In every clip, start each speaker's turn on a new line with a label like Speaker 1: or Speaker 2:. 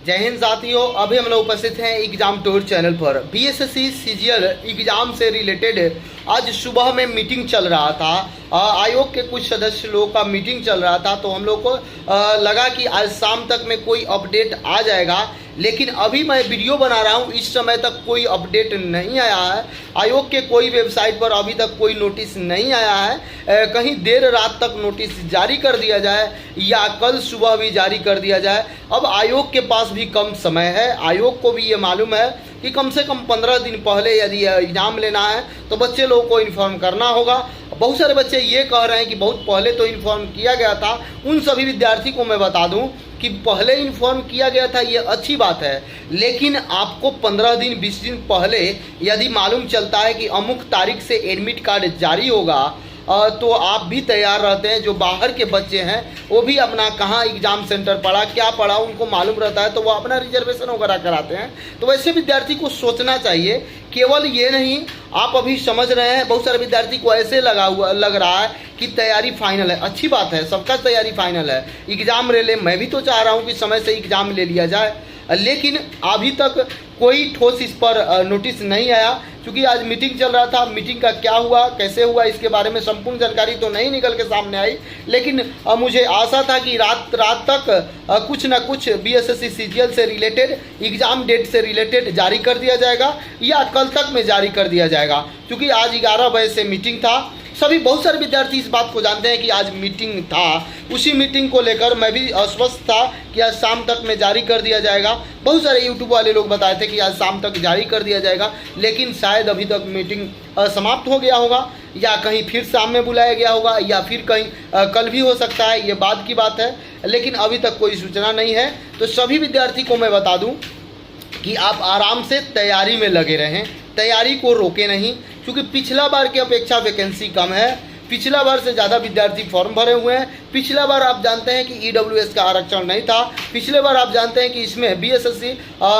Speaker 1: जय हिंद साथियों, अभी हम लोग उपस्थित हैं एग्जाम टूर चैनल पर। बीएसएससी सीजीएल एग्जाम से रिलेटेड आज सुबह में मीटिंग चल रहा था। आयोग के कुछ सदस्य लोगों का मीटिंग चल रहा था, तो हम लोग को लगा कि आज शाम तक में कोई अपडेट आ जाएगा, लेकिन अभी मैं वीडियो बना रहा हूँ, इस समय तक कोई अपडेट नहीं आया है। आयोग के कोई वेबसाइट पर अभी तक कोई नोटिस नहीं आया है। कहीं देर रात तक नोटिस जारी कर दिया जाए या कल सुबह भी जारी कर दिया जाए। अब आयोग के पास भी कम समय है। आयोग को भी ये मालूम है कि कम से कम 15 दिन पहले यदि एग्ज़ाम लेना है तो बच्चे लोगों को इन्फॉर्म करना होगा। बहुत सारे बच्चे ये कह रहे हैं कि बहुत पहले तो इन्फॉर्म किया गया था। उन सभी विद्यार्थी को मैं बता दूं कि पहले इन्फॉर्म किया गया था, ये अच्छी बात है, लेकिन आपको 15 दिन 20 दिन पहले यदि मालूम चलता है कि अमुक तारीख से एडमिट कार्ड जारी होगा, तो आप भी तैयार रहते हैं। जो बाहर के बच्चे हैं वो भी अपना कहाँ एग्ज़ाम सेंटर पड़ा, क्या पड़ा, उनको मालूम रहता है, तो वो अपना रिजर्वेशन वगैरह कराते हैं। तो वैसे विद्यार्थी को सोचना चाहिए। केवल ये नहीं, आप अभी समझ रहे हैं, बहुत सारे विद्यार्थी को ऐसे लग रहा है कि तैयारी फाइनल है। अच्छी बात है, सबका तैयारी फाइनल है, एग्ज़ाम ले ले। मैं भी तो चाह रहा हूँ कि समय से एग्ज़ाम ले लिया जाए, लेकिन अभी तक कोई ठोस इस पर नोटिस नहीं आया। क्योंकि आज मीटिंग चल रहा था, मीटिंग का क्या हुआ, कैसे हुआ, इसके बारे में संपूर्ण जानकारी तो नहीं निकल के सामने आई, लेकिन मुझे आशा था कि रात तक कुछ ना कुछ बीएसएससी सीजीएल से रिलेटेड, एग्ज़ाम डेट से रिलेटेड जारी कर दिया जाएगा या कल तक में जारी कर दिया जाएगा। क्योंकि आज 11 बजे से मीटिंग था। सभी बहुत सारे विद्यार्थी इस बात को जानते हैं कि आज मीटिंग था। उसी मीटिंग को लेकर मैं भी आश्वस्त था कि आज शाम तक में जारी कर दिया जाएगा। बहुत सारे यूट्यूब वाले लोग बताए थे कि आज शाम तक जारी कर दिया जाएगा, लेकिन शायद अभी तक मीटिंग समाप्त हो गया होगा, या कहीं फिर शाम में बुलाया गया होगा, या फिर कहीं कल भी हो सकता है, ये बाद की बात है, लेकिन अभी तक कोई सूचना नहीं है। तो सभी विद्यार्थी को मैं बता दूँ कि आप आराम से तैयारी में लगे रहें, तैयारी को रोके नहीं, क्योंकि पिछला बार की अपेक्षा वैकेंसी कम है। पिछला बार से ज़्यादा विद्यार्थी फॉर्म भरे हुए हैं। पिछला बार आप जानते हैं कि ईडब्ल्यूएस का आरक्षण नहीं था। पिछले बार आप जानते हैं कि इसमें बीएसएससी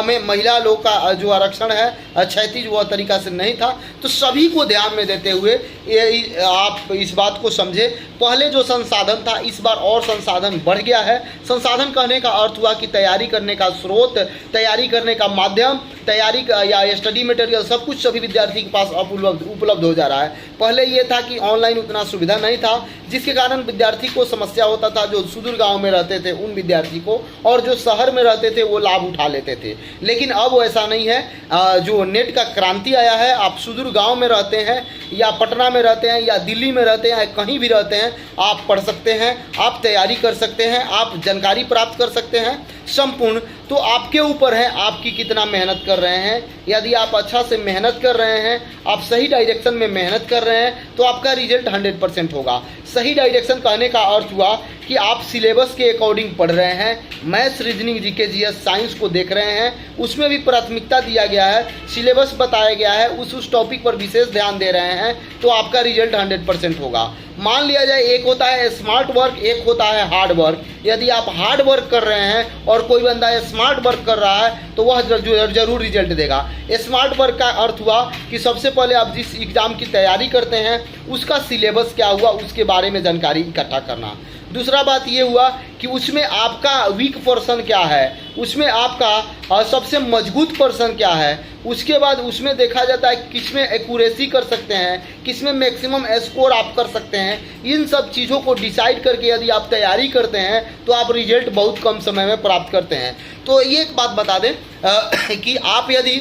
Speaker 1: में महिला लोग का जो आरक्षण है क्षैतिज, वह तरीका से नहीं था। तो सभी को ध्यान में देते हुए आप इस बात को समझे। पहले जो संसाधन था, इस बार और संसाधन बढ़ गया है। संसाधन कहने का अर्थ हुआ कि तैयारी करने का स्रोत, तैयारी करने का माध्यम, तैयारी का या स्टडी मटेरियल, सब कुछ सभी विद्यार्थी के पास उपलब्ध हो जा रहा है। पहले ये था कि ऑनलाइन उतना सुविधा नहीं था, जिसके कारण विद्यार्थी को समस्या होता था। जो सुदूर गांव में रहते थे उन विद्यार्थी को, और जो शहर में रहते थे वो लाभ उठा लेते थे। लेकिन अब ऐसा नहीं है। जो नेट का क्रांति आया है, आप सुदूर गांव में रहते हैं या पटना में रहते हैं या दिल्ली में रहते हैं, कहीं भी रहते हैं, आप पढ़ सकते हैं, आप तैयारी कर सकते हैं, आप जानकारी प्राप्त कर सकते हैं संपूर्ण। तो आपके ऊपर है आपकी कितना मेहनत कर रहे हैं। यदि आप अच्छा से मेहनत कर रहे हैं, आप सही डायरेक्शन में मेहनत कर रहे हैं, तो आपका रिजल्ट 100% होगा। सही डायरेक्शन कहने का अर्थ हुआ कि आप सिलेबस के अकॉर्डिंग पढ़ रहे हैं, maths, reasoning, GK, GS, science को देख रहे हैं, उसमें भी प्राथमिकता दिया गया है, सिलेबस बताया गया है, उस टॉपिक पर विशेष ध्यान दे रहे हैं, तो आपका रिजल्ट 100% होगा। मान लिया जाए एक होता है स्मार्ट वर्क, एक होता है हार्ड वर्क। यदि आप हार्ड वर्क कर रहे हैं और कोई बंदा स्मार्ट वर्क कर रहा है, तो वह जरूर रिजल्ट देगा। स्मार्ट वर्क का अर्थ हुआ कि सबसे पहले आप जिस एग्ज़ाम की तैयारी करते हैं उसका सिलेबस क्या हुआ, उसके बारे में जानकारी इकट्ठा करना। दूसरा बात ये हुआ कि उसमें आपका वीक पर्सन क्या है, उसमें आपका सबसे मजबूत पर्सन क्या है। उसके बाद उसमें देखा जाता है किसमें एक्यूरेसी कर सकते हैं, किसमें मैक्सिमम स्कोर आप कर सकते हैं। इन सब चीज़ों को डिसाइड करके यदि आप तैयारी करते हैं तो आप रिजल्ट बहुत कम समय में प्राप्त करते हैं। तो ये एक बात बता दें कि आप यदि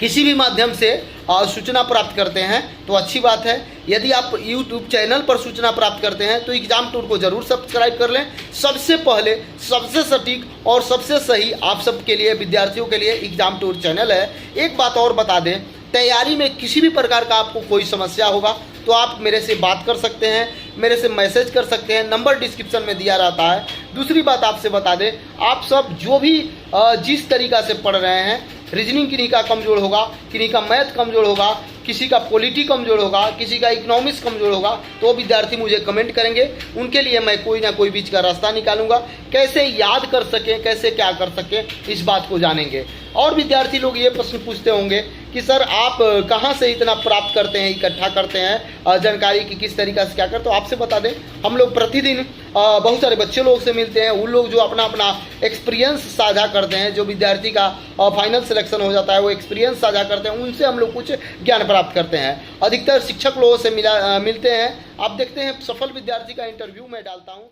Speaker 1: किसी भी माध्यम से सूचना प्राप्त करते हैं तो अच्छी बात है। यदि आप YouTube चैनल पर सूचना प्राप्त करते हैं तो एग्जाम टूर को जरूर सब्सक्राइब कर लें। सबसे पहले, सबसे सटीक और सबसे सही आप सबके लिए, विद्यार्थियों के लिए एग्जाम टूर चैनल है। एक बात और बता दें, तैयारी में किसी भी प्रकार का आपको कोई समस्या होगा तो आप मेरे से बात कर सकते हैं, मेरे से मैसेज कर सकते हैं, नंबर डिस्क्रिप्शन में दिया रहता है। दूसरी बात आपसे बता दें, आप सब जो भी जिस तरीक़ा से पढ़ रहे हैं, रीजनिंग किन्हीं का कमज़ोर होगा, किन्हीं का मैथ कमज़ोर होगा, किसी का पॉलिटी कमज़ोर होगा, किसी का इकोनॉमिक्स कमज़ोर होगा, तो विद्यार्थी मुझे कमेंट करेंगे। उनके लिए मैं कोई ना कोई बीच का रास्ता निकालूंगा। कैसे याद कर सकें, कैसे क्या कर सकें, इस बात को जानेंगे। और विद्यार्थी लोग ये प्रश्न पूछते होंगे कि सर आप कहाँ से इतना प्राप्त करते हैं, इकट्ठा करते हैं जानकारी की, किस तरीक़ा से क्या करते, तो आपसे बता दें हम लोग प्रतिदिन बहुत सारे बच्चे लोग से मिलते हैं, उन लोग जो अपना अपना एक्सपीरियंस साझा करते हैं, जो विद्यार्थी का फाइनल सिलेक्शन हो जाता है वो एक्सपीरियंस साझा करते हैं, उनसे हम लोग कुछ ज्ञान प्राप्त करते हैं। अधिकतर शिक्षक लोगों से मिलते हैं। आप देखते हैं सफल विद्यार्थी का इंटरव्यू मैं डालता हूँ।